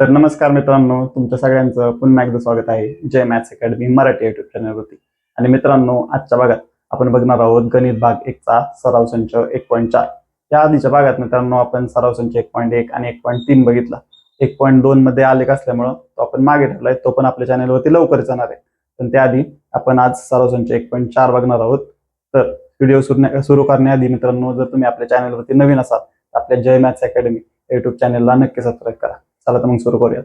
तर नमस्कार मित्रांनो, तुमच्या सगळ्यांचं पुन्हा एकदा स्वागत आहे जय मॅथ्स अकॅडमी मराठी युट्यूब चॅनलवरती. आणि मित्रांनो, आजच्या भागात आपण बघणार आहोत गणित भाग 1 चा सराव संच 1.4. या आधीच्या भागात मित्रांनो आपण सराव संच 1.1 आणि 1.3 बघितला. 1.2 मध्ये आलेख असल्यामुळं तो आपण मागे ठेवलाय, तो पण आपल्या चॅनलवरती लवकरच येणार आहे. पण त्याआधी आपण आज सराव संच 1.4 बघणार आहोत. तर व्हिडिओ सुरू करण्याआधी मित्रांनो, जर तुम्ही आपल्या चॅनलवरती नवीन असाल तर आपल्या जय मॅथ्स अकॅडमी युट्यूब चॅनलला नक्की सबस्क्राईब करा. चला तर मग सुरू करूयात.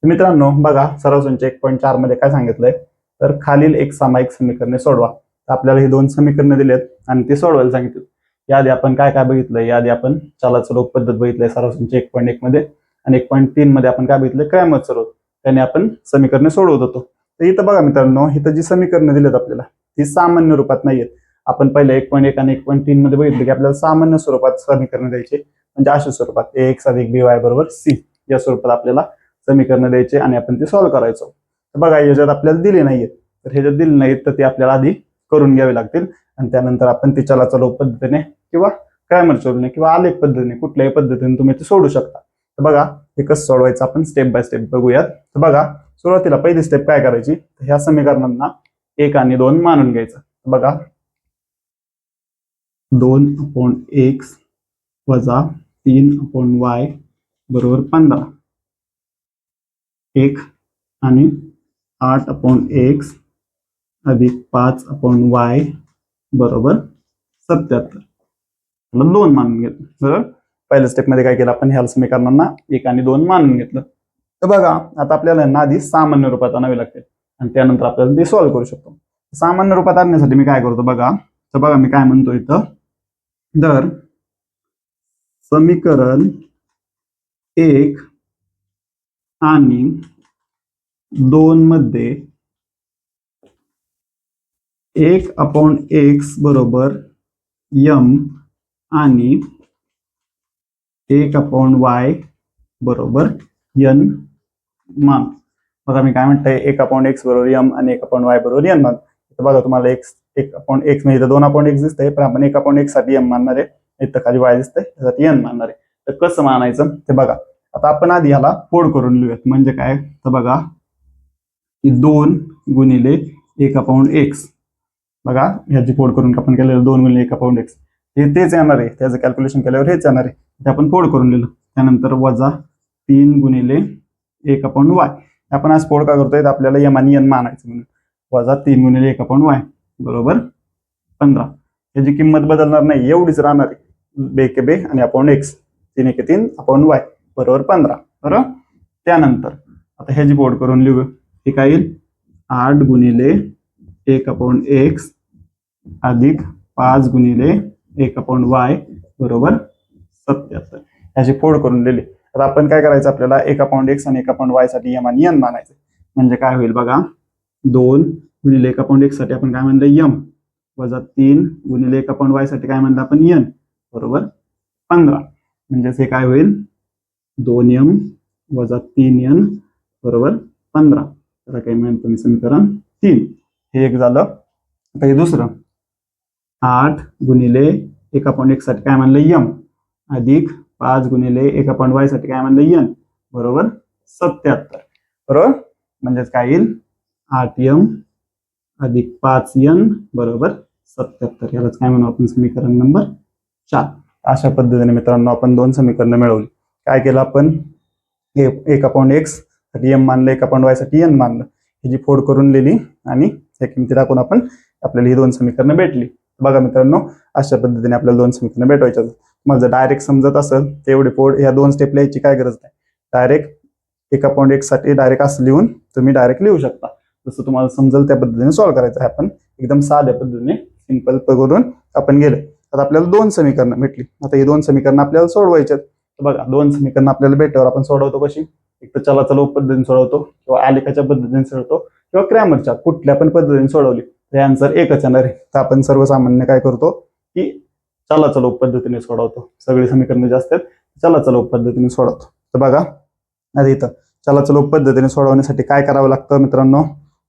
मित्रांनो बघा, सराव संच 1.4 मध्ये काय सांगितलंय, तर खालील एक सामायिक समीकरणे सोडवा. आपल्याला ही दोन समीकरणे दिलेत आणि ती सोडवायला सांगितलं. याआधी आपण काय काय बघितलंय, याआधी आपण चलाचं लोप पद्धत बघितलंय सराव संच 1.1 मध्ये, आणि 1.3 मध्ये आपण काय बघितलंय, क्रॅमरचं रोध. त्याने आपण समीकरणे सोडवत होतो. तर इथं बघा मित्रांनो, इथं जी समीकरणे दिलेत आपल्याला ती सामान्य रूपात नाहीयेत. आपण पहिले 1.1 आणि 1.3 मध्ये बघितलं की आपल्याला सामान्य स्वरूपात समीकरणे द्यायचे, म्हणजे अशा स्वरूपात ax + by = c या स्वरूपात आपल्याला समीकरण द्यायचे आणि आपण ते सॉल्व्ह करायचो. तर बघा, याच्यात आपल्याला दिले नाहीयेत, तर ह्याच्यात दिले नाहीत तर ते आपल्याला आधी करून घ्यावे लागतील आणि त्यानंतर आपण ते चलाचा लोप पद्धतीने किंवा क्रॅमरच्या रूलने किंवा आलेख पद्धतीने कुठल्याही पद्धतीने तुम्ही ते सोडू शकता. तर बघा, हे कसं सोडवायचं आपण स्टेप बाय स्टेप बघूयात. तर बघा, सुरुवातीला पहिली स्टेप काय करायची, ह्या समीकरणांना 1 आणि 2 मानून घ्यायचं. बघा, 2/x - 3/y = 15. 1 आणि 8/x + 5/y = 77. 2 मानून घेतलं. बरोबर, पहिल्या स्टेप मध्ये काय केलं आपण, ह्या समीकरणांना 1 आणि 2 मानून घेतलं. तर बघा, आता आपल्याला यांना आधी सामान्य रूपात आणावे लागते आणि त्यानंतर आपल्याला ते सॉल्व्ह करू शकतो. सामान्य रूपात आणण्यासाठी मी काय करतो बघा, तर बघा मी काय म्हणतो इथं, तर समीकरण 1 आणि 2 मध्ये 1/x = m आणि 1/y = n मान. बघा मी काय म्हणतोय, 1/x = m आणि 1/y = n मान. तर बघा, तुम्हाला 1/x म्हणजे इथं 2/x दिसतंय, पण आपण 1/x साठी m मानणार आहे. इथं खाली y दिसतंय, त्यासाठी n मानणार आहे. तर कसं मानायचं ते बघा. आता आपण आधी ह्याला फोड करून लिहूयात. म्हणजे काय, तर बघा की 2 × 1/x. बघा, ह्याची फोड करून आपण केलेलं 2 × 1/x हे तेच येणार आहे, त्याचं कॅल्क्युलेशन केल्यावर हेच येणार आहे. ते आपण फोड करून लिहिलं. त्यानंतर -3 × 1/y. आपण आज फोड का करतोय, आपल्याला m आणि n मानायचं म्हणून. -3 × 1/y = 15. याची किंमत बदलणार नाही, एवढीच राहणार आहे, बे के बे आणि /x. 3 × 3/y = 15. बरोबर. त्यानंतर आता ह्याची फोड करून लिहू. हे काय येईल, 8 × 1/x + 5 × 1/y = 77. ह्याची फोड करून लिहिली. तर आपण काय करायचं, आपल्याला 1/x आणि 1/y साठी m आणि n मानायचं. म्हणजे काय होईल बघा, 2 × 1/x साठी आपण काय म्हणलं, m, -3 × 1/y साठी काय म्हणलं आपण, n = 15. म्हणजेच हे काय होईल, 2m - 3n = 15. तर काय म्हणतो तुम्ही, समीकरण 3. हे एक झालं. आता हे दुसरं, 8 × 1/x साठी काय म्हणलं, m, अधिक 5 × 1/y साठी काय म्हणलं, n = 77. बरोबर. म्हणजेच काय येईल, 8m अधिक 5n = 77. यालाच काय म्हणू आपण, समीकरण नंबर 4. अशा पद्धतीने मित्रांनो आपण 2 समीकरणं मिळवली. काय केलं आपण, 1/x साठी m मानलं, 1/y साठी n मानलं, ह्याची फोड करून लिहिली आणि त्या किमती टाकून आपण आपल्याला ही 2 समीकरणं भेटली. बघा मित्रांनो, अशा पद्धतीने आपल्याला 2 समीकरणं भेटवायची. मग जर डायरेक्ट समजत असेल तर एवढी फोड ह्या 2 स्टेप लिहायची काय गरज नाही. डायरेक्ट 1/x साठी डायरेक्ट असं लिहून तुम्ही डायरेक्ट लिहू शकता. जसं तुम्हाला समजेल त्या पद्धतीने सॉल्व्ह करायचं आहे. आपण एकदम साध्या पद्धतीने सिंपल करून आपण गेले. आता आपल्याला 2 समीकरणं भेटली. आता ही 2 समीकरणं आपल्याला सोडवायची आहेत. तर बघा, 2 समीकरणं आपल्याला भेटल्यावर आपण सोडवतो कशी, एक तर चलाचा लोप पद्धतीने सोडवतो, किंवा आलेखाच्या पद्धतीने सोडवतो, किंवा क्रॅमरच्या कुठल्या पण पद्धतीने सोडवली तर आन्सर एकच येणार आहे. तर आपण सर्वसामान्य काय करतो की चलाचा लोप पद्धतीने सोडवतो. सगळी समीकरणं जे असतात चलाचा लोप पद्धतीने सोडवतो. तर बघा, आता इथं चलाचा लोप पद्धतीने सोडवण्यासाठी काय करावं लागतं मित्रांनो,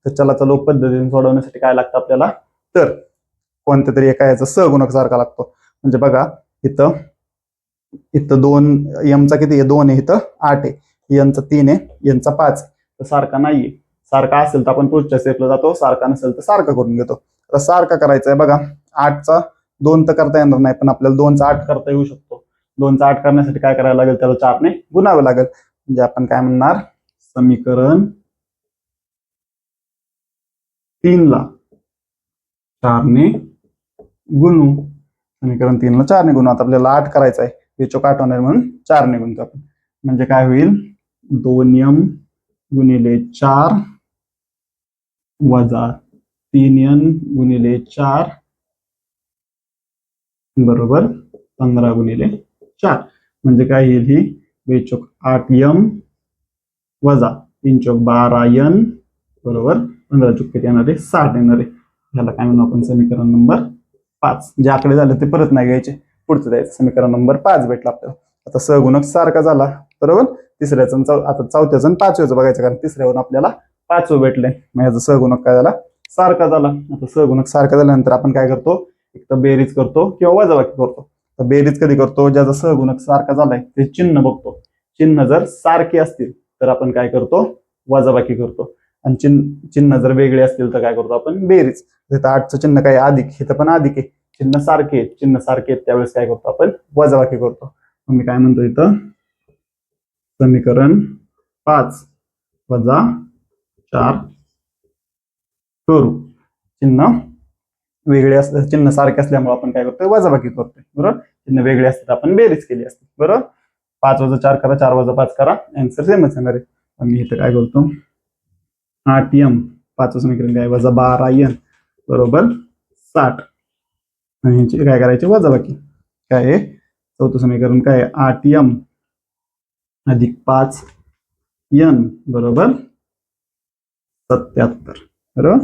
तर चलाचा लोप पद्धतीने सोडवण्यासाठी काय लागतं आपल्याला, तर कोणत्या तरी एका याचा सहगुणक सारखा लागतो. म्हणजे बघा, इथं 2 m चा किती आहे, 2 आहे, इथं 8 आहे. यांचा 3 आहे, यांचा 5 आहे, तर सारखा नाहीये. सारखा असेल तर आपण पुढच्या स्टेपला जातो, सारखा नसेल तर सारखा करून घेतो. तर सारखा करायचा आहे बघा. 8चा 2 तर करता येणार नाही, पण आपल्याला 2चा 8 करता येऊ शकतो. 2चा 8 करण्यासाठी काय करायला लागेल, त्याला 4ने गुणावे लागेल. म्हणजे आपण काय म्हणणार, समीकरण 3ला 4ने गुणू. समीकरण 3ला 4ने गुणू. आता आपल्याला 8 करायचं आहे, बेचोक 8 होणार म्हणून 4ने गुणतो आपण. म्हणजे काय होईल, 2m गुणिले 4 वजा 3n गुणिले 4 बरोबर 15 गुणिले 4. म्हणजे काय येईल, ही बेचोक 8m वजा 3 चोक 12n बरोबर 15 चोक किती येणार आहे, 60 येणार आहे. ह्याला काय म्हणू आपण, समीकरण नंबर 5. जे आकडे झाले ते परत नाही घ्यायचे, पुढचं द्यायचं. समीकरण नंबर 5 भेटला आपल्याला. आता सहगुणक सारखा झाला बरोबर. तिसऱ्याचं आता चौथ्याचं आणि पाचव्याचं बघायचं, कारण तिसऱ्यावरून आपल्याला 5वं भेटले. मग याचा सहगुणक काय झाला, सारखा झाला. आता सहगुणक सारखा झाल्यानंतर आपण काय करतो, एक तर बेरीज करतो किंवा वजाबाकी करतो. तर बेरीज कधी करतो, ज्याचा सहगुणक सारखा झालाय ते चिन्ह बघतो. चिन्ह जर सारखे असतील तर आपण काय करतो, वजाबाकी करतो. आणि चिन्ह जर वेगळे असतील तर काय करतो आपण, बेरीज. इथं 8चं चिन्ह काय अधिक, इथं पण अधिक आहे. चिन्ह सारखे आहेत त्यावेळेस काय करतो आपण, वजाबाकी करतो. मग मी काय म्हणतो इथं, समीकरण 5 वजा 4 करू. चिन्ह वेगळे असते, चिन्ह सारखे असल्यामुळे आपण काय करतोय, वजाबाकी करतोय बरोबर. चिन्ह वेगळे असते आपण बेरीज केली असते बरोबर. 5 वजा 4 करा, 4 वजा 5 करा, आन्सर सेमच येणार आहे. मी इथं काय करतो, 8m 5चं समीकरण काय, वजा 12n बरोबर 60. आणि ह्याची काय करायची, वजाबाकी. काय आहे, चौथं समीकरण काय, 8m अधिक 5n बरोबर 77 बरोबर.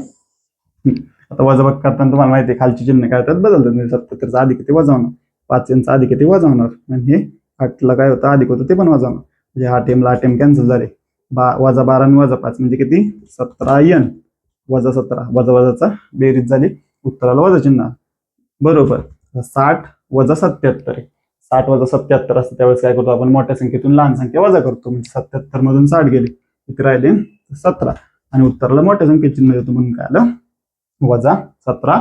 आता वजाबाकी करताना तुम्हाला माहिती आहे, खालची चिन्ह काय होतात, बदलतात. म्हणजे 77चा अधिक किती वजा होणार, 5nचा अधिक किती वजा होणार, आणि हे 8ला काय होतं, अधिक होतं ते पण वजा होणार. म्हणजे 8m ला 8m कॅन्सल झाले. वजा 12 आणि वजा 5 म्हणजे किती, 17n वजा 17. वजा वजाचा बेरीज झाली, उत्तराला वजा चिन्ह बरोबर. 60 वजा 77 आहे. 60 वजा 77 असतं, त्यावेळेस काय करतो आपण, मोठ्या संख्येतून लहान संख्या वजा करतो. म्हणजे 77 मधून 60 गेले, किती राहिले, 17. आणि उत्तराला मोठ्या संख्येत चिन्ह देतो म्हणून काय आलं, वजा 17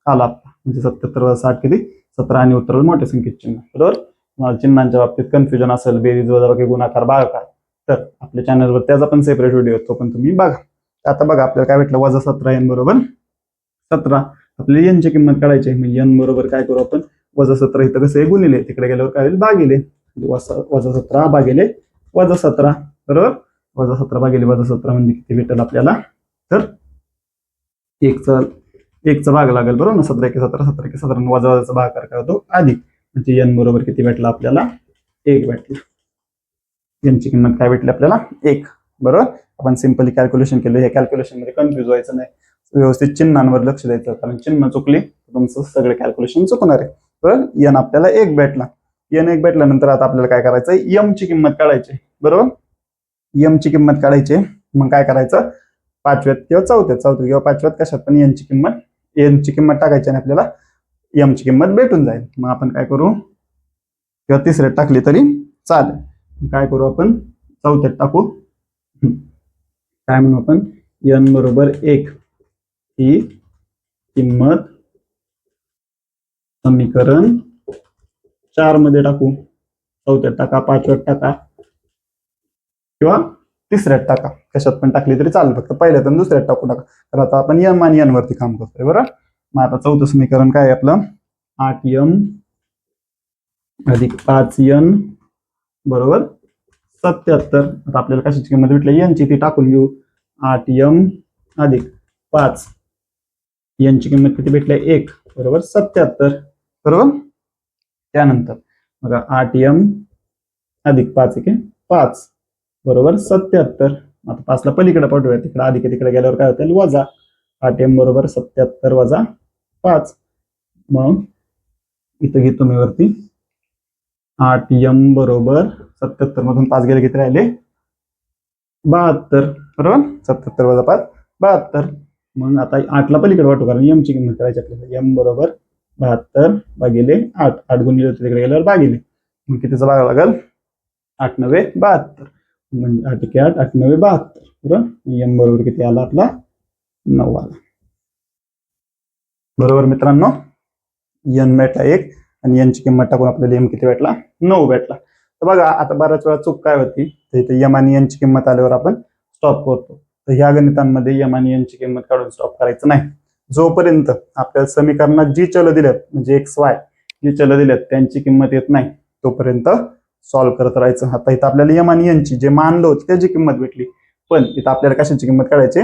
आला. म्हणजे 77 वजा 60 किती, 17. आणि उत्तराला मोठ्या संख्येत चिन्ह बरोबर. तुम्हाला चिन्हांच्या बाबतीत कन्फ्युजन असेल, बेरीज वजाबाकी गुणाकार भागाकार, तर आपल्या चॅनलवर त्याचा पण सेपरेट व्हिडिओ तो पण तुम्ही बघा. आता बघा आपल्याला काय भेटलं, वजा 17n बरोबर 17. आपल्याला n ची किंमत काढायची आहे. म्हणजे n बरोबर काय करू आपण, वजा 17 इथं कसं आहे, गुणिले, तिकडे गेल्यावर काय होईल, भागिले. वजा 17 भागिले वजा 17 बरोबर. वजा 17 भागिले वजा 17 म्हणजे किती भेटेल आपल्याला, तर एकचा भाग लागेल बरोबर ना. 17 एके 17, 17 एके 17, वजा वजाचा भागाकार काय होतो, अधिक. म्हणजे n बरोबर किती भेटला आपल्याला, 1 भेटला. n ची किंमत काय भेटली आपल्याला, 1 बरोबर. आपण सिंपली कॅल्क्युलेशन केलं. हे कॅल्क्युलेशन मध्ये कन्फ्युज व्हायचं नाही, व्यवस्थित चिन्हांवर लक्ष द्यायचं, कारण चिन्ह चुकले तर तुमचं सगळे कॅल्क्युलेशन चुकणार आहे बरोबर. n आपल्याला 1 भेटला. n 1 भेटल्यानंतर आता आपल्याला काय करायचं, m ची किंमत काढायची बरोबर. m ची किंमत काढायची, मग काय करायचं, 5व्यात किंवा 4थ्यात किंवा 5व्यात कशात पण n ची किंमत टाकायची, आणि आपल्याला m ची किंमत भेटून जाईल. मग आपण काय करू, किंवा तिसऱ्यात टाकली तरी चालेल. काय करू आपण, 4थ्यात टाकू. काय म्हणू आपण, n बरोबर 1 ही किंमत समीकरण 4 मध्ये टाकू. 4थ्यात टाका, 5व्यात टाका किंवा तिसऱ्यात टाका, कशात पण टाकली तरी चालेल. फक्त पहिल्यात आणि दुसऱ्यात टाकू नका, तर आता आपण m आणि n वरती काम करतोय बरोबर. मग आता चौथं समीकरण काय आहे आपलं, 8m अधिक 5n बरोबर 77. आता आपल्याला कशाची किंमत भेटली, n ची, ती टाकून घेऊ. 8m अधिक 5, n ची किंमत किती भेटली, 1 बरोबर 77 बरोबर. त्यानंतर बघा 8m अधिक 5 1 5 बरोबर 77. आता 5ला पलीकडे पाठवूया, तिकडे अधिक तिकडे गेल्यावर काय होतील, वजा. 8m बरोबर 77 वजा 5. मग इथं घेतो मी वरती, 8m बरोबर 77 मधून 5 गेले किती राहिले, 72 बरोबर. 77 वजा 5 72. मग आता 8ला पलीकडे वाटू, कारण m ची किंमत करायची आपल्याला. m बरोबर 72 भागिले 8 गुणिले तिकडे गेल्यावर भागिले, मग कितीचा भाग लागेल, 8 9 72. म्हणजे 8 एके 8, 8 9 72. बरोबर. एम बरोबर किती आला आपला 9 आला. बरोबर मित्रांनो, एन भेटला 1 आणि एनची किंमत टाकून आपल्याला एम किती भेटला 9 भेटला. तर बघा आता बऱ्याच वेळा चूक काय होती, तर इथे एम आणि एनची किंमत आल्यावर आपण स्टॉप करतो. तर ह्या गणितांमध्ये एम आणि एनची किंमत काढून स्टॉप करायचं नाही. जोपर्यंत आपल्या समीकरणात जी चल दिल्यात म्हणजे एक्स वाय जी चल दिल्यात त्यांची किंमत येत नाही तोपर्यंत सॉल्व्ह करत राहायचं. आता इथं आपल्याला एम आणि एनची जे मानलं होतं त्याची किंमत भेटली, पण इथं आपल्याला कशाची किंमत काढायची,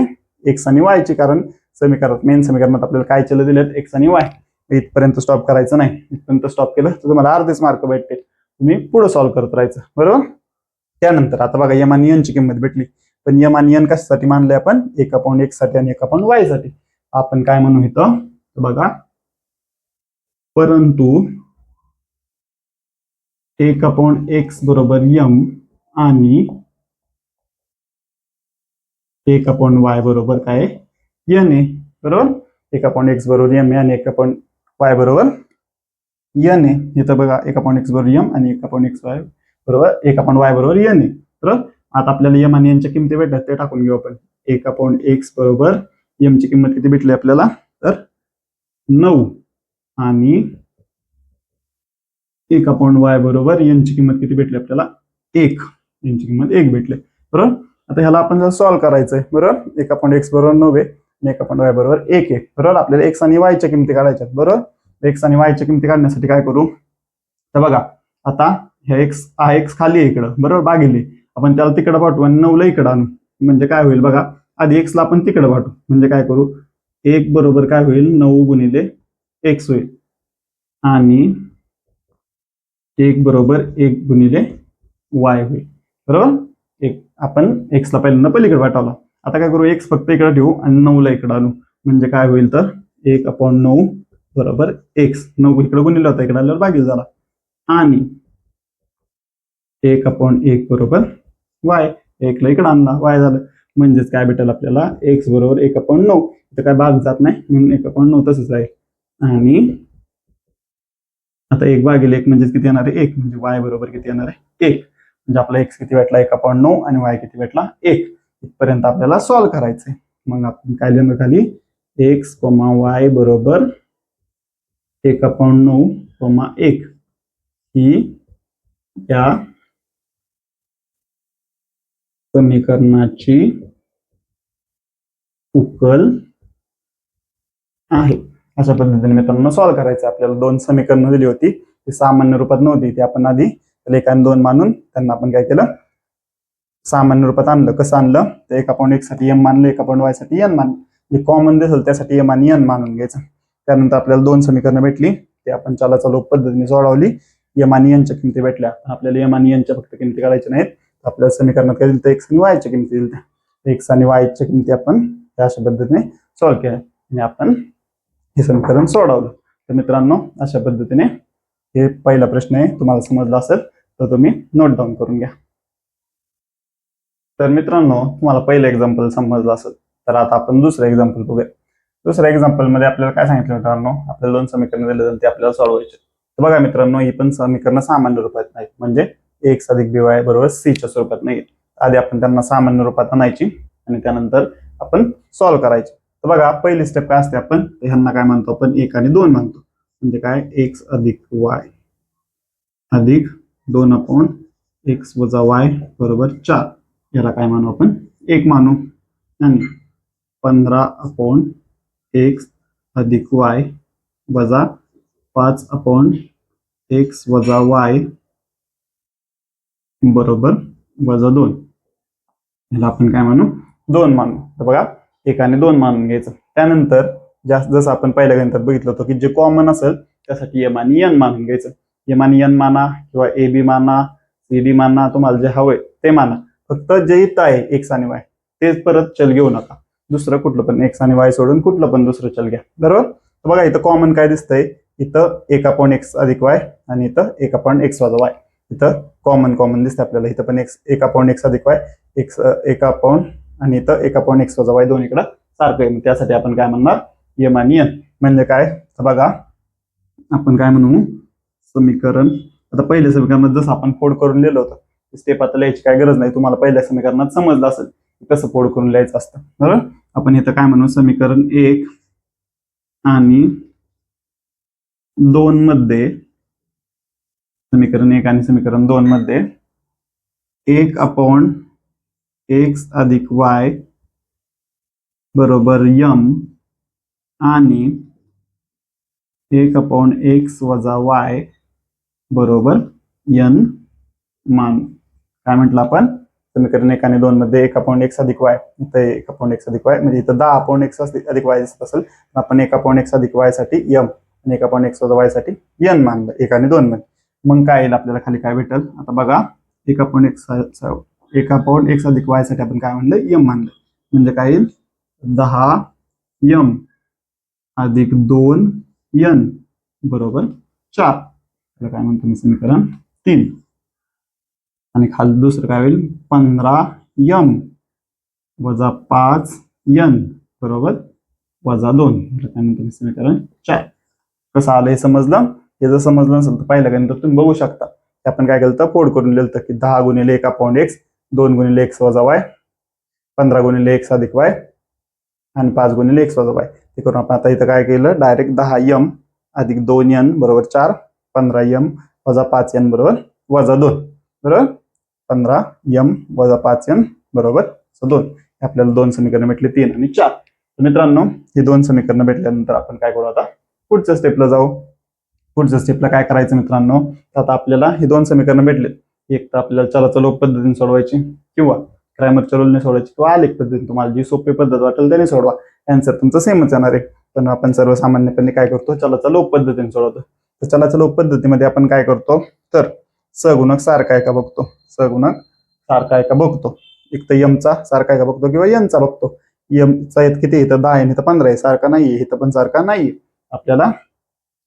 एक्स आणि वायची. कारण समीकरणात मेन समीकरणात आपल्याला काय चल दिलेत, एक्स आणि वाय. इथपर्यंत स्टॉप करायचं नाही. इथपर्यंत स्टॉप केलं तर तुम्हाला अर्धेच मार्क भेटते. तुम्ही पुढे सॉल्व्ह करत राहायचं. बरोबर. त्यानंतर आता बघा एम आणि एनची किंमत भेटली, पण एम आणि एन कशासाठी मानले आपण, 1/x साठी आणि 1/y साठी. आपण काय म्हणू इथं बघा, परंतु 1/x बरोबर एम आणि 1/y बरोबर काय एन आहे. बरोबर. 1/x बरोबर एम आहे आणि 1/y बरोबर एन आहे. इथं बघा 1/x बरोबर एम आणि 1/xy बरोबर 1/y बरोबर एन आहे. बरोबर. आता आपल्याला एम आणि एनच्या किमती भेटतात ते टाकून घेऊ आपण. 1/x बरोबर एम ची किंमत किती भेटली आपल्याला, तर 9 आणि 1/y बरोबर एन ची किंमत किती भेटली आपल्याला 1. एनची किंमत 1 भेटली. बरोबर. आता ह्याला आपण जर सॉल्व्ह करायचंय. बरोबर. 1/x बरोबर 9 आहे आणि 1/y बरोबर 1 आहे. बरोबर. आपल्याला एक्स आणि वायच्या किमती काढायच्यात. बरोबर. एक्स आणि वायच्या किमती काढण्यासाठी काय करू, तर बघा आता ह्या एक्स खाली आहे इकडं. बरोबर. भागिले आपण त्याला तिकडं पाठवू आणि 9 ला इकडं आणू. म्हणजे काय होईल बघा, आधी एक्सला आपण तिकडं पाठवू. म्हणजे काय करू, 1 बरोबर काय होईल 9 गुणिले एक्स होईल आणि 1 बरोबर 1 गुणिले वाय होईल. बरोबर. आपण एक्सला पहिल्यांदा पलीकडे पाठवला. आता काय करू, एक्स फक्त इकडे ठेवू आणि 9 ला इकडे आणू. म्हणजे काय होईल तर 1/9 बरोबर एक्स. 9 इकडे गुणिले होता, इकडे आल्यावर भागिले झाला. आणि 1/1 बरोबर वाय. 1 ला इकडे आणला, वाय झालं. म्हणजेच काय भेटेल आपल्याला, एक्स बरोबर 1/9. इथं काय भाग जात नाही म्हणून 1/9 तसंच आहे. आणि आता 1 भागिले 1 म्हणजे किती येणार आहे 1. म्हणजे वाय बरोबर किती येणार आहे 1. म्हणजे आपला एक्स किती भेटला 1/9 आणि वाय किती भेटला 1. इथपर्यंत आपल्याला सॉल्व्ह करायचंय. मग आपण काय लिहिणार खाली, एक्स वाय बरोबर 1/9, 1 ही या समीकरणाची उकल आहे. अशा पद्धतीने मित्रांनो सॉल्व्ह करायचं. आपल्याला 2 समीकरणं दिली होती, ती सामान्य रूपात नव्हती. ती आपण आधी 1 आणि 2 मानून त्यांना आपण काय केलं, सामान्य रूपात आणलं. कसं आणलं, तर 1/x साठी एम मानलं, 1/y साठी एन मानलं. जे कॉमन दिसेल त्यासाठी एम आणि एन मानून घ्यायचं. त्यानंतर आपल्याला 2 समीकरणं भेटली, ते आपण चलाचा लोप पद्धतीने सोडवली. एम आणि एनच्या किमती भेटल्या. आपल्याला एम आणि एनच्या फक्त किमती काढायच्या नाहीत. आपल्या समीकरणात काय दिलं, एक्स आणि वायच्या किमती दिल्या. एक्स आणि वायच्या किमती आपण अशा पद्धतीने सॉल्व्ह केल्या आणि आपण हे समीकरण सोडवलं. तर मित्रांनो अशा पद्धतीने हे पहिला प्रश्न आहे. तुम्हाला समजला असेल तर तुम्ही नोट डाऊन करून घ्या. तर मित्रांनो तुम्हाला पहिलं एक्झाम्पल समजलं असेल तर आता आपण दुसरं एक्झाम्पल बघूया. दुसऱ्या एक्झाम्पल मध्ये आपल्याला काय सांगितलं मित्रांनो, आपल्याला 2 समीकरण दिले ते आपल्याला सोडवायचे. तर बघा मित्रांनो, ही पण समीकरण सामान्य रूपात नाहीत. म्हणजे एक्स अधिक बी वाय बरोबर सी च्या स्वरूपात नाही. आधी आपण त्यांना सामान्य रूपात आणायची आणि त्यानंतर आपण सॉल्व्ह करायचे. तर बघा पहिली स्टेप काय असते, आपण ह्यांना काय म्हणतो, आपण 1 आणि 2 मानतो. म्हणजे काय, एक्स अधिक वाय अधिक 2/x वजा वाय बरोबर 4. याला काय मानू आपण 1 मानू. आणि 15/x अधिक वाय वजा 5/x वजा वाय बरोबर वजा 2. याला आपण काय मानू 2 मानू. तर बघा 1 आणि 2 मानून घ्यायचं. त्यानंतर जसं आपण पहिल्या गणितात बघितलं होतं की जे कॉमन असेल त्यासाठी एम आणि एन मानून घ्यायचं. एम आणि एन माना किंवा ए बी माना, सी डी माना, तुम्हाला जे हवंय ते माना. फक्त जे इथं आहे एक्स आणि वाय तेच परत चल घेऊ नका. दुसरं कुठलं पण एक्स आणि वाय सोडून कुठलं पण दुसरं चल घ्या. बरोबर. तर बघा इथं कॉमन काय दिसतंय, इथं 1/x अधिक वाय आणि इथं 1/x वजा वाय. इथं कॉमन दिसतं आपल्याला. इथं पण 1/x अधिक वाय, एक्स 1 आणि इथं 1/x वजा वाय दोन इकडं सारखं आहे. त्यासाठी आपण काय म्हणणार एम आणि एन. म्हणजे काय, तर बघा आपण काय म्हणू समीकरण. आता पहिले समीकरणात जसं आपण फोड करून लिहिलं होतं स्टेप आता लिहायची काय गरज नाही, तुम्हाला पहिल्या समीकरणात समजलं असेल कसं फोड करून लिहायचं असतं. बरोबर, आपण इथं काय म्हणू, समीकरण 1 आणि 2 मध्ये, समीकरण 1 आणि समीकरण 2 मध्ये 1/x अधिक y बरोबर m आणि 1/x वजा y बरोबर n मान. काय म्हटलं आपण, समीकरण 1 आणि 2 मध्ये 1/x अधिक y, इथं 1/x अधिक y म्हणजे इथं 10/x अधिक y दिसत असेल, आपण 1/x अधिक y साठी m आणि 1/x वजा y साठी n मानलं 1 आणि 2 मध्ये. मग काय येईल आपल्याला खाली काय भेटेल, आता बघा 1/x अधिक y साठी आपण काय म्हणलं, m मानलं, म्हणजे काय येईल 10m अधिक 2n बरोबर 4. काय म्हणतो मी, समीकरण 3. आणि खाली दुसरं काय होईल, 15m वजा 5n बरोबर वजा 2. काय म्हणतो मी, समीकरण 4. कसं आलं हे समजलं, हे जर समजलं नसेल तर पहिल्या गणित तुम्ही बघू शकता. आपण काय केलं, फोड करून लिहिलं की 10 गुणिले 1/x, 2 गुणिले x वजा y, 15 गुणिले x अधिक y आणि 5 गुणिले x वजा y. ते करून आपण आता इथं काय केलं, डायरेक्ट 10m अधिक 2n बरोबर 4, 15m वजा 5n बरोबर वजा 2. बरोबर, 15m वजा 5n बरोबर 2. आपल्याला 2 समीकरण भेटले, 3 आणि 4. तर मित्रांनो, ही 2 समीकरणं भेटल्यानंतर आपण काय करू, आता पुढच्या स्टेपला जाऊ. पुढच्या स्टेपला काय करायचं मित्रांनो, तर आता आपल्याला ही 2 समीकरणं भेटले. एक तर आपल्याला चलाचा लोप पद्धतीने सोडवायची, किंवा क्रॅमरच्या रूलने सोडवायची, किंवा आलेख पद्धतीने, तुम्हाला जी सोपी पद्धत वाटेल त्याने सोडवा. आन्सर तुमचं सेमच येणार आहे. पण आपण सर्वसामान्यपणे काय करतो, चलाचा लोप पद्धतीने सोडवतो. तर चलाचा लोप पद्धतीमध्ये आपण काय करतो, तर सहगुणक सारखा आहे का बघतो, सहगुणक सारखा आहे का बघतो. एक तर यमचा सारखा आहे का बघतो, किंवा एनचा बघतो. यमचा किती, इथं 10 आहे, इथं 15 आहे, सारखा नाहीये, इथं पण सारखा नाहीये. आपल्याला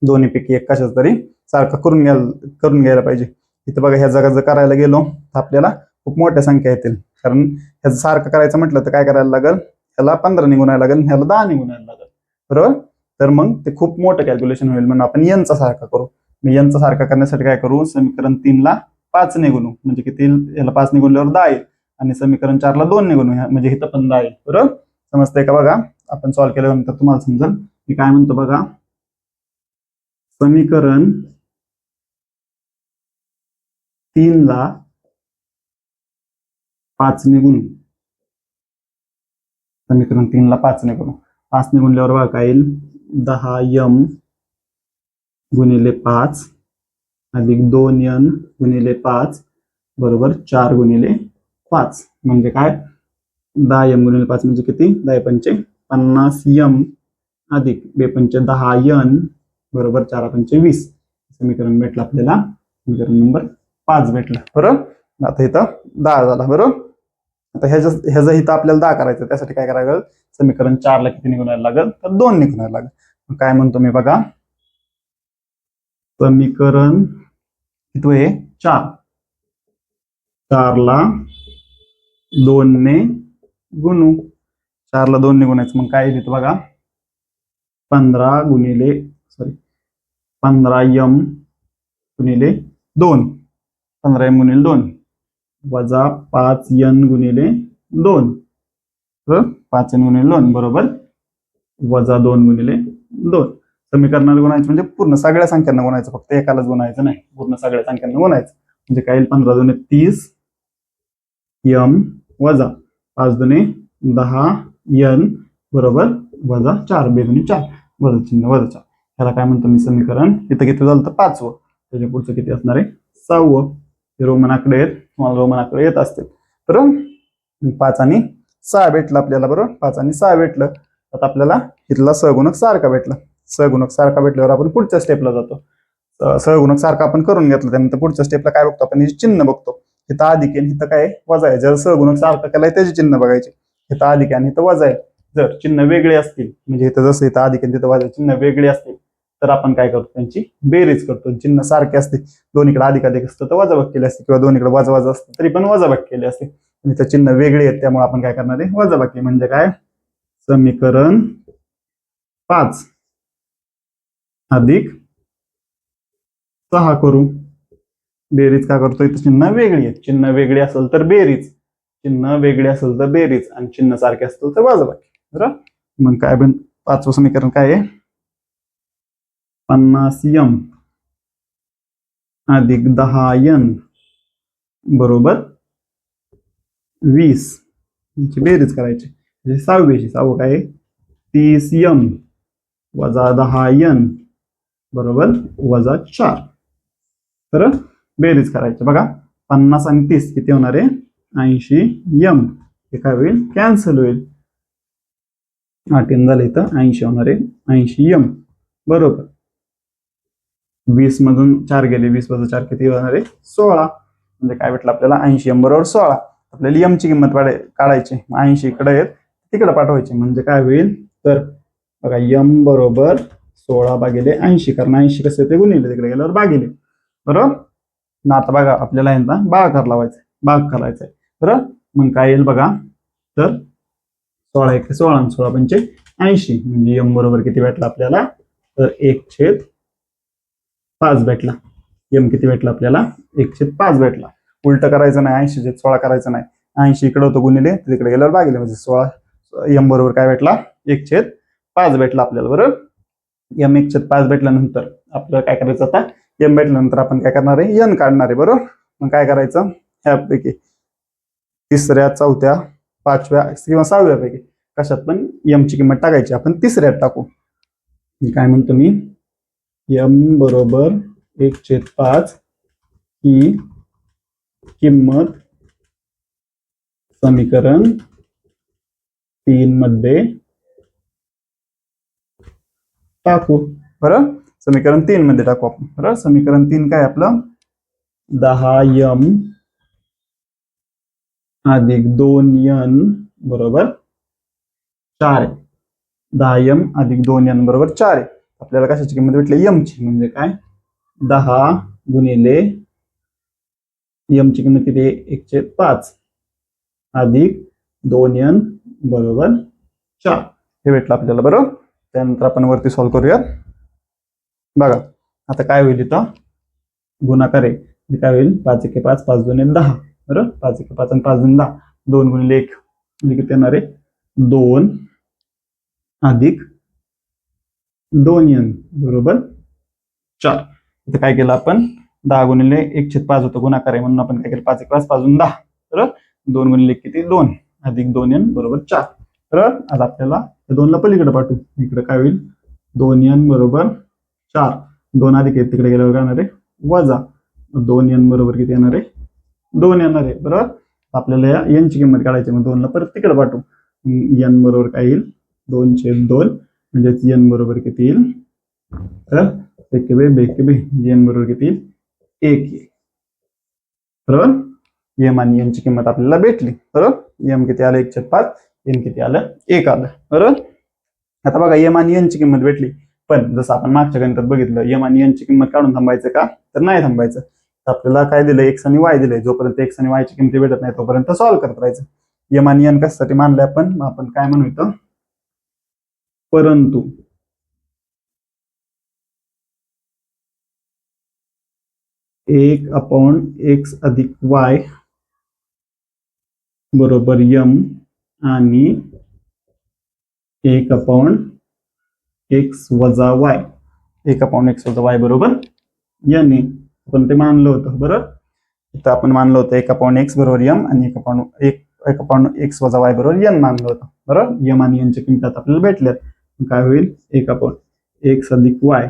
दोन्हीपैकी एक कशाच तरी सारखा करून घ्यायला पाहिजे. इथं बघा, ह्या जर करायला गेलो तर आपल्याला खूप मोठ्या संख्या येतील, कारण ह्याचं सारखं करायचं म्हटलं तर काय करायला लागेल, ह्याला 15 ने गुणायला लागेल, ह्याला 10 ने गुणायला लागेल. बरोबर, तर मग ते खूप मोठं कॅल्क्युलेशन होईल, म्हणून आपण यांचा सारखा करू. मी यांचा सारखा करण्यासाठी काय करू, समीकरण 3 ला 5 ने गुणू, म्हणजे किती, याला 5 ने गुणल्यावर 10 येईल, आणि समीकरण 4 ला 2 ने गुणू, म्हणजे इथं पण 10 येईल. बरोबर, समजतंय का बघा, आपण सॉल्व्ह केल्यानंतर तुम्हाला समजेल मी काय म्हणतो. बघा, समीकरण 3 ला 5 ने गुणू, समीकरण 3 ला 5 ने गुणू, 5 ने गुणल्यावर बघा काय येईल, 10m गुणिले 5 अधिक 2n गुणिले 5 बरोबर 4 गुणिले 5. म्हणजे काय, 10m गुणिले 5 म्हणजे किती, 10 पंचे 50m अधिक 2 पंचे 10n बरोबर 4 पंचे 20. समीकरण भेटलं आपल्याला, समीकरण नंबर 5 भेटलं. बरोबर, आता इथं 10 झाला. बरोबर, आता ह्याचं इथं आपल्याला 10 करायचं, त्यासाठी काय करायला लागेल, समीकरण 4 ला किती निघून लागेल, तर 2 निघून लागेल. काय म्हणतो मी बघा, समीकरण किती आहे, 4 ला 2 ने गुणू, 4 ला 2 ने गुणायचं, मग काय येईल बघा, 15 गुणिले 15m गुणिले 2, 15m गुणिले 2 वजा 5n गुणिले 2, 5n गुणिले 2 बरोबर वजा 2 गुणिले 2. समीकरणाला गुणायचं म्हणजे पूर्ण सगळ्या संख्यांना गुणायचं, फक्त एकालाच गुणायचं नाही, पूर्ण सगळ्या संख्यांना गुणायचं. म्हणजे काय येईल, 15 दुने 30m वजा 5 दुने 10n बरोबर वजा 4, 2 दुने 4 वजा चिन्ह वजा 4. ह्याला काय म्हणतो मी, समीकरण इथं किती झालं तर 5वं, त्याच्या पुढचं किती असणार आहे, 6वं. रोमन आकडे आहेत, तुम्हाला रोमन आकडे येत असतील. बरोबर, 5 आणि 6 भेटलं आपल्याला. बरोबर, 5 आणि 6 भेटलं. आता आपल्याला इथला सहगुणक सारखा भेटला. सहगुणक सारखा भेटल्यावर आपण पुढच्या स्टेपला जातो. सहगुणक सारखा आपण करून घेतलं, त्यानंतर पुढच्या स्टेपला काय बघतो आपण, चिन्ह बघतो. इथं अधिक आहे, इथं काय वजा आहे. जर सहगुणक सारखा केलाय त्याचे चिन्ह बघायचे. इथं अधिक आहे आणि इथं वजा आहे. जर चिन्ह वेगळे असतील, म्हणजे इथं जसं इथं अधिक आहे तिथं वजा, चिन्ह वेगळे असतील तर आपण काय करतो, त्यांची बेरीज करतो. चिन्ह सारखे असते, दोन्हीकडे अधिक अधिक असतं तर वजाबाकी केले असते, किंवा दोन्हीकडे वजा वजा असतं तरी पण वजाबाकी केले असते. आणि इथं चिन्ह वेगळे आहेत, त्यामुळे आपण काय करणार आहे, वजाबाकी. म्हणजे काय, समीकरण 5 अधिक 6 करू. बेरीज का करतोय तर चिन्ह वेगळी आहे. चिन्ह वेगळी असेल तर बेरीज, चिन्ह वेगळी असेल तर बेरीज, आणि चिन्ह सारखे असतील तर वजाबाकी. बरोबर. मग काय बन पाचवं समीकरण काय आहे? 50m अधिक 10n बरोबर 20 यांची बेरीज करायची. म्हणजे 6वी काय आहे? 30m वजा 10n बरोबर वजा 4. तर बेरीज करायची. बघा 50 आणि 30 किती होणार आहे? 80m. हे काय होईल? कॅन्सल होईल. 8n झाले इथं 80 होणार आहे. 80m बरोबर 20 मधून 4 गेले, 20 वजा 4 किती होणार आहे? 16. म्हणजे काय भेटलं आपल्याला? 80m बरोबर 16. आपल्याला m ची किंमत काढायची. 80 इकडे आहेत, तिकडे पाठवायची. म्हणजे काय होईल? तर बघा m बरोबर 16 भागिले 80, कारण 80 कसं येते? गुणिले, तिकडे गेल्यावर भागिले. बरोबर ना. आता बघा आपल्याला यांचा भागाकार लावायचा, भाग करायचा आहे. बरोबर. मग काय येईल बघा? तर 16 1 16 आणि 16 पंचे 80. म्हणजे m बरोबर किती भेटला आपल्याला? तर 1/5 भेटला. m किती भेटला आपल्याला? 1/5 भेटला. उलट करायचं नाही, 80/16 करायचं नाही. 80 इकडे होतं गुणिले, तिकडे गेल्यावर भागिले. म्हणजे 16 m बरोबर काय भेटला? 1/5 भेटला आपल्याला. बरोबर. m 1/5 भेटल्यानंतर आपल्याला काय करायचं? आता m भेटल्यानंतर आपण काय करणार आहे? n काढणार आहे. बरोबर. मग काय करायचं? ह्यापैकी तिसऱ्या, चौथ्या, पाचव्या किंवा 6व्या पैकी कशात पण m ची किंमत टाकायची. आपण तिसऱ्यात टाकू. काय म्हणतो मी? m बरोबर 1/5 ही किंमत समीकरण 3 मध्ये टाकू. बरं. समीकरण 3 मध्ये टाकू आपण. बरं. समीकरण 3 काय आपलं? 10m अधिक 2n बरोबर 4 आहे. 10m अधिक 2n बरोबर 4 आहे. आपल्याला कशाची किंमत भेटली? m ची. म्हणजे काय? 10 गुणिले m ची किंमत किती आहे? 1/5 अधिक 2n बरोबर 4 हे भेटलं आपल्याला. बरोबर. त्यानंतर आपण वरती सॉल्व्ह करूया. बघा आता काय होईल? इथं गुणाकार आहे. काय होईल? 5 1 5 5 2 10. बरोबर. 5 1 5 आणि 5 2 10. 2 गुणिले 1 म्हणजे किती येणार आहे? 2 अधिक 2n बरोबर 4. इथं काय केलं आपण? 10 गुणिले 1/5 होतं, गुणाकार आहे म्हणून आपण काय केलं? 5 1 5 5 2 10. बरोबर. 2 गुणिले किती? 2 अधिक 2n बरोबर 4. बरोबर. आता आपल्याला 2 ला पलीकडे पाठवू. इकडे काय होईल? 2n बरोबर 4. 2 अधिक आहे, तिकडे गेल्यावर काय येणार आहे? वजा. 2n बरोबर किती येणार आहे? 2 येणार आहे. बरोबर. आपल्याला या n ची किंमत काढायची. मग 2 ला परत तिकडे पाठवू. n बरोबर काय येईल? 2/2. म्हणजे n बरोबर किती येईल? तर बेके n बरोबर किती येईल? 1 येईल. बरोबर. m आणि n ची किंमत आपल्याला भेटली. बरोबर. m किती आलं? 1/5. n किती आलं? 1 आलं. बरोबर. आता बघा m आणि n ची किंमत भेटली. पण जसं आपण मागच्या गणितात बघितलं, m आणि n ची किंमत काढून थांबायचं का? तर नाही थांबायचं. आपल्याला काय दिलंय? x आणि y दिलंय. जोपर्यंत x आणि y ची किंमती भेटत नाही तोपर्यंत सॉल्व्ह करत राहायचं. m आणि n कशासाठी मानलंय आपण काय म्हणू इथं? परंतु एक अपॉन x अधिक y बरोबर m आणि 1 अपॉन x वजा y, 1 अपॉन x वजा y बरोबर n आहे. आपण ते मानलं होतं. बरोबर. इथं आपण मानलं होतं 1 अपॉन x बरोबर m आणि 1 अपॉन x वजा y बरोबर n मानलं होतं. बरोबर. m आणि n च्या किंमती आपल्याला भेटल्यात. काय होईल? 1 अपॉन x अधिक y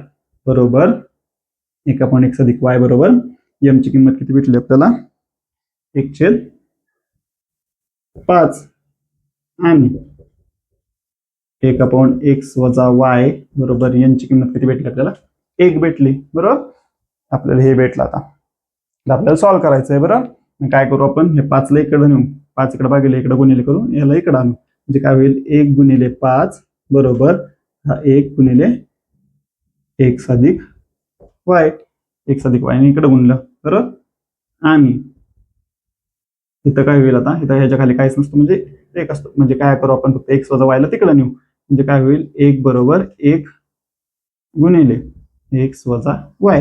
बरोबर 1 अपॉन x अधिक y बरोबर m ची किंमत किती भेटली आपल्याला? 1/5 आणि 1 अपॉन x वजा y बरोबर n ची किंमत किती भेटली आपल्याला? 1 भेटली. बरोबर. आपल्याला हे भेटलं. आता आपल्याला सॉल्व्ह करायचं आहे. बरोबर. काय करू आपण? हे 5 ला इकडे नेऊ, 5 इकडे भागिले इकडे गुणिले करून याला इकडे आणू. म्हणजे काय होईल? 1 गुणिले 5 बरोबर हा 1 गुणिले x अधिक y, x अधिक y ने इकडे गुणलं. बरोबर. आणि इथं काय होईल? आता इथं ह्याच्या खाली काहीच नसतं, म्हणजे 1 असतं. म्हणजे काय करू आपण? फक्त x वजा y ला तिकडे नेऊ. म्हणजे काय होईल? 1 बरोबर 1 गुणिले x वजा y.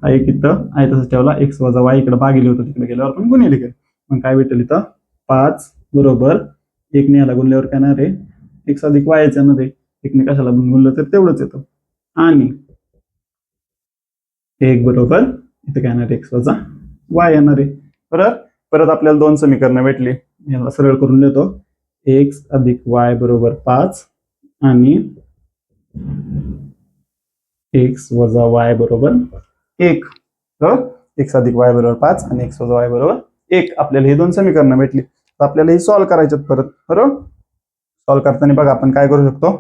हा एक इथं आहे तसंच ठेवला, एक्स वजा वाय इकडे भागिले होतं, तिकडे गेल्यावर आपण गुणिले केलं. मग काय भेटेल इथं 5 बरोबर 1 ने याला गुणल्यावर काय येणार आहे एक्स अधिक वाय येणार आहे. 1 ने कशाला गुणलं तर तेवढंच येतं. आणि 1 बरोबर इथं काय येणार एक्स वजा वाय येणार आहे. बरोबर. परत आपल्याला दोन समीकरणं भेटली. याला सरळ करून देतो. एक्स अधिक वाय बरोबर 5 आणि एक्स वजा वाय बरोबर 1. बरोबर. एक्स अधिक वाय बरोबर 5 आणि एक्स वजा वाय बरोबर 1. आपल्याला ही दोन समीकरणं भेटली. तर आपल्याला ही सॉल्व्ह करायच्यात परत. बरोबर. सॉल्व्ह करताना बघा आपण काय करू शकतो.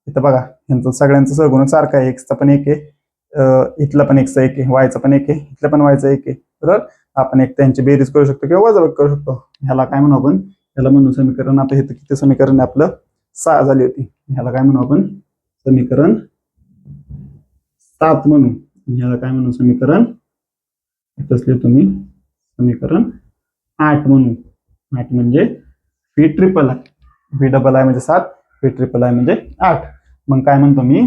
इथं बघा यांचं सगळ्यांचं सहगुणक सारखं आहे. एक्सचा पण 1 आहे, इथला पण एक्सचा 1 आहे, वायचा पण 1 आहे, इथला पण वायचा 1 आहे. बरोबर. आपण एक त्यांची बेरीज करू शकतो किंवा वजाबाकी करू शकतो. ह्याला काय म्हणू आपण, ह्याला म्हणू समीकरण, आता इथं किती समीकरण आहे आपलं 6 झाली होती. ह्याला काय म्हणू आपण समीकरण 7 म्हणू. ह्याला काय म्हणू समीकरण, इथंच लिहितो मी समीकरण 8 म्हणू. 8 म्हणजे V triple I. V double I म्हणजे 7, व्ही ट्रिपल आय म्हणजे 8. मग काय म्हणतो मी,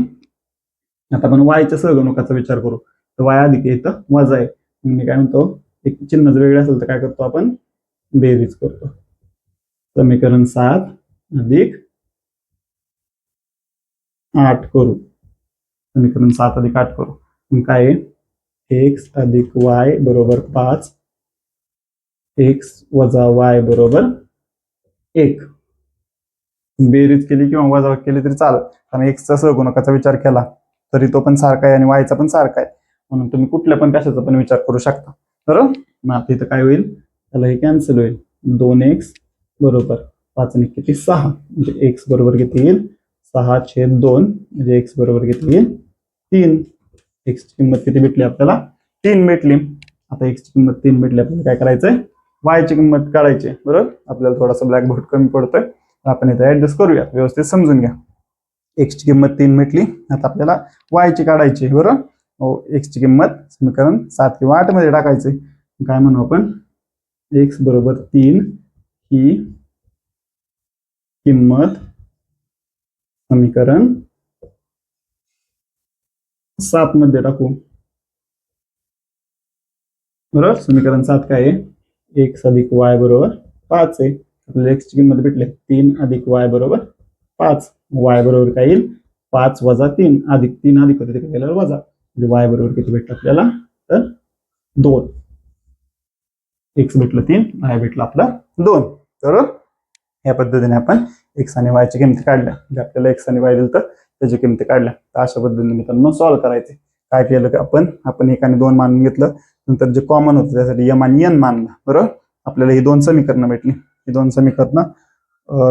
आता आपण वायच्या सहगुणकाचा विचार करू. तर वाय अधिक इथं वजा आहे. मी काय म्हणतो, एक चिन्ह जर वेगळं असेल तर काय करतो आपण बेरीज करतो. समीकरण 7 अधिक 8 करू. समीकरण 7 अधिक 8 करू. मग काय आहे एक्स अधिक वाय बरोबर 5, एक्स वजा वाय बरोबर 1. बेरीज केली किंवा वजा केली तरी चालत, कारण एक्सचा सहगुणकाचा विचार केला तरी तो पण सारखा आहे आणि वायचा पण सारखा आहे. म्हणून तुम्ही कुठल्या पण कशाचा पण विचार करू शकता. बरोबर. मग आता इथं काय होईल, त्याला हे कॅन्सल होईल. 2x बरोबर 5 आणि किती 6, म्हणजे एक्स बरोबर किती येईल 6/2, म्हणजे एक्स बरोबर किती येईल 3. एक्सची किंमत किती भेटली आपल्याला 3 भेटली. आता एक्सची किंमत 3 भेटली, आपल्याला काय करायचंय वायची किंमत काढायची. बरोबर. आपल्याला थोडासा ब्लॅकबोर्ड कमी पडतोय, आपण इथे ऍडजस्ट करूया, व्यवस्थित समजून घ्या. एक्सची किंमत 3 भेटली. आता आपल्याला वायची काढायची. बरोबर. एक्सची किंमत समीकरण 7 किंवा 8 मध्ये टाकायची. काय म्हणू आपण, एक्स बरोबर 3 ही किंमत समीकरण 7 मध्ये टाकू. बरोबर. समीकरण 7 काय आहे, एक्स अधिक वाय बरोबर 5 आहे. आपल्याला एक्सची किंमत भेटली 3 अधिक वाय बरोबर 5. वाय बरोबर काय येईल 5 वजा 3 अधिक 3 अधिक होते तिकडे गेल्यावर वजा, म्हणजे वाय बरोबर किती भेटलं आपल्याला तर 2. एक्स भेटलं 3, वाय भेटलं आपला 2. बरोबर. या पद्धतीने आपण एक्स आणि वायची किमती काढल्या. म्हणजे आपल्याला एक्स आणि वाय दिलं तर त्याची किमती काढल्या. तर अशा पद्धतीने मित्रांनो सॉल्व्ह करायचे. काय केलं की आपण 1 आणि 2 मानून घेतलं, नंतर जे कॉमन होतं त्यासाठी m आणि n मानलं. बरोबर. आपल्याला ही दोन समीकरणं भेटली. ही दोन समीकरणं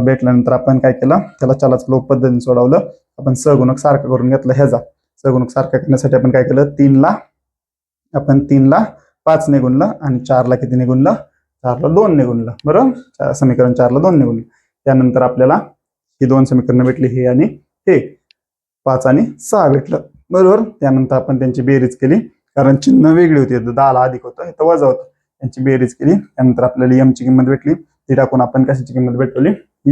भेटल्यानंतर आपण काय केलं, त्याला चलाचा लोप पद्धतीने सोडवलं. आपण सहगुणक सारखा करून घेतला. ह्याचा सहगुणक सारखा करण्यासाठी आपण काय केलं, 3 ला 5 ने गुणलं आणि 4 ला किती ने गुणलं, 4 ला 2 ने गुणलं. बरोबर. समीकरण 4 ला 2 ने गुणलं. त्यानंतर आपल्याला ही दोन समीकरणं भेटली, हे आणि हे 5 आणि 6 भेटलं. बरोबर. त्यानंतर आपण त्यांची बेरीज केली, कारण चिन्ह वेगळी होती. 10 ला अधिक होतं, इथं वजा होतं. त्यांची बेरीज केली. त्यानंतर आपल्याला m ची किंमत भेटली. ती टाकून आपण कशाची किंमत भेटवली,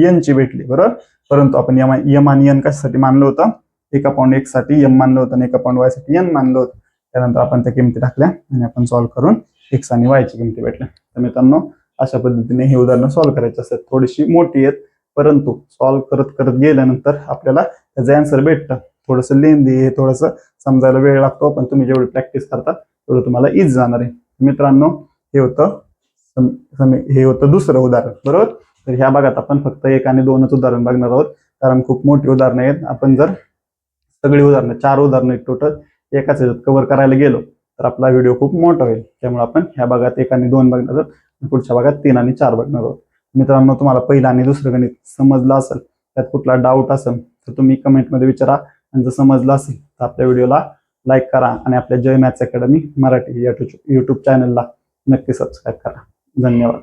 n ची भेटली. बरोबर. परंतु आपण m आणि n कशासाठी मानलं होतं, 1/x साठी m मानलं होतं आणि 1/y साठी n मानलं होतं. त्यानंतर आपण त्या किमती टाकल्या आणि आपण सॉल्व्ह करून एक्स आणि वायची किमती भेटल्या. तर मित्रांनो अशा पद्धतीने हे उदाहरणं सॉल्व्ह करायचे असतात. थोडीशी मोठी आहेत, परंतु सॉल्व्ह करत करत गेल्यानंतर आपल्याला त्याचं आन्सर भेटतं. थोडंसं लेंदी आहे, थोडंसं समजायला वेळ लागतो, पण तुम्ही जेवढी प्रॅक्टिस करता तेवढं तुम्हाला इझी जाणार आहे. मित्रांनो हे होतं दुसरं उदाहरण. बरोबर. तर ह्या भागात आपण फक्त 1 आणि 2च उदाहरण बघणार आहोत, कारण खूप मोठी उदाहरणं आहेत. आपण जर सगळी उदाहरणं 4 उदाहरणं टोटल एकाच ह्याच्यात कव्हर करायला गेलो तर आपला व्हिडिओ खूप मोठा होईल. त्यामुळे आपण ह्या भागात 1 आणि 2 बघणार आहोत, पुढच्या भागात 3 आणि 4 बघणार आहोत. मित्रांनो तुम्हाला पहिलं आणि दुसरं गणित समजलं असेल, त्यात कुठला डाऊट असेल तर तुम्ही कमेंटमध्ये विचारा, आणि जर समजलं असेल तर आपल्या व्हिडिओला लाईक करा आणि आपल्या जय मॅथ्स अकॅडमी मराठी या यूट्यूब चॅनलला नक्की सबस्क्राईब करा. धन्यवाद.